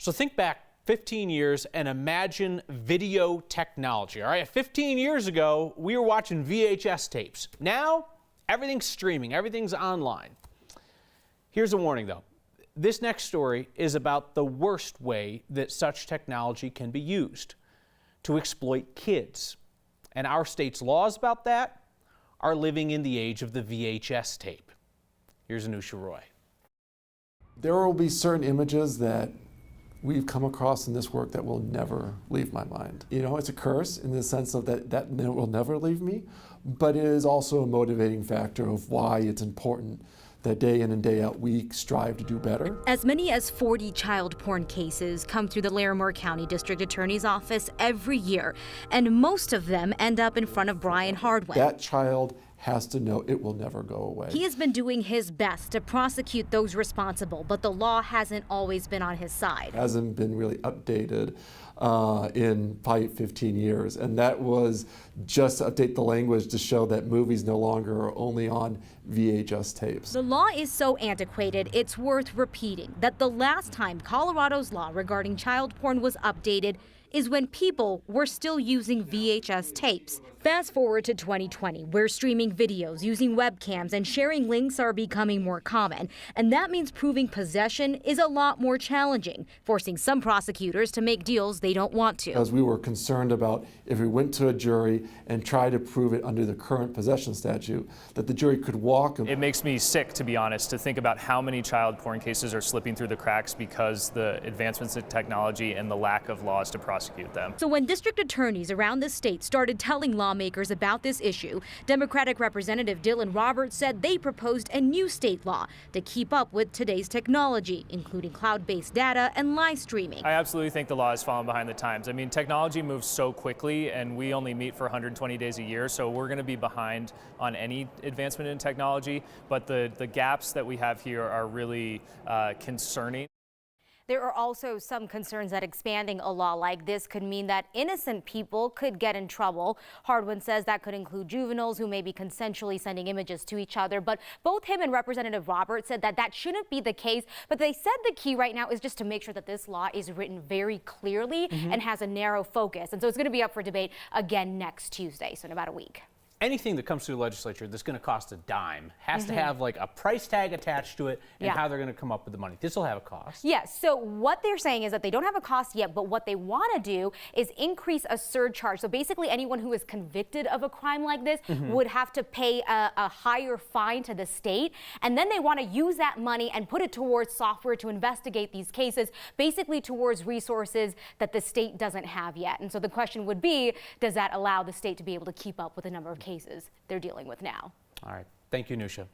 So think back 15 years and imagine video technology. All right, 15 years ago, we were watching VHS tapes. Now, everything's streaming, everything's online. Here's a warning though. This next story is about the worst way that such technology can be used to exploit kids. And our state's laws about that are living in the age of the VHS tape. Here's Anusha Roy. There will be certain images that we've come across in this work that will never leave my mind. You know, it's a curse in the sense of that will never leave me, but it is also a motivating factor of why it's important that day in and day out we strive to do better. As many as 40 child porn cases come through the Larimer County District Attorney's Office every year, and most of them end up in front of Brian Hardwin. That child has to know it will never go away. He has been doing his best to prosecute those responsible, but the law hasn't always been on his side. Hasn't been really updated in probably 15 years, and that was just to update the language to show that movies no longer are only on VHS tapes. The law is so antiquated, it's worth repeating that the last time Colorado's law regarding child porn was updated is when people were still using VHS tapes. Fast forward to 2020, where streaming videos using webcams and sharing links are becoming more common, and that means proving possession is a lot more challenging, forcing some prosecutors to make deals they don't want to. As we were concerned about if we went to a jury and tried to prove it under the current possession statute, that the jury could walk. It makes me sick, to be honest, to think about how many child porn cases are slipping through the cracks because the advancements in technology and the lack of laws to prosecute them. So when district attorneys around the state started telling lawmakers about this issue, Democratic Representative Dylan Roberts said they proposed a new state law to keep up with today's technology, including cloud-based data and live streaming. I absolutely think the law has fallen behind the times. I mean, technology moves so quickly, and we only meet for 120 days a year, so we're going to be behind on any advancement in technology, but the gaps that we have here are really concerning. There are also some concerns that expanding a law like this could mean that innocent people could get in trouble. Hardwin says that could include juveniles who may be consensually sending images to each other. But both him and Representative Roberts said that that shouldn't be the case. But they said the key right now is just to make sure that this law is written very clearly and has a narrow focus. And so it's going to be up for debate again next Tuesday, so in about a week. Anything that comes through the legislature that's going to cost a dime has to have like a price tag attached to it and how they're going to come up with the money. This will have a cost. Yes, so what they're saying is that they don't have a cost yet, but what they want to do is increase a surcharge. So basically anyone who is convicted of a crime like this would have to pay a higher fine to the state. And then they want to use that money and put it towards software to investigate these cases, basically towards resources that the state doesn't have yet. And so the question would be, does that allow the state to be able to keep up with the number of cases they're dealing with now? All right. Thank you, Nusha.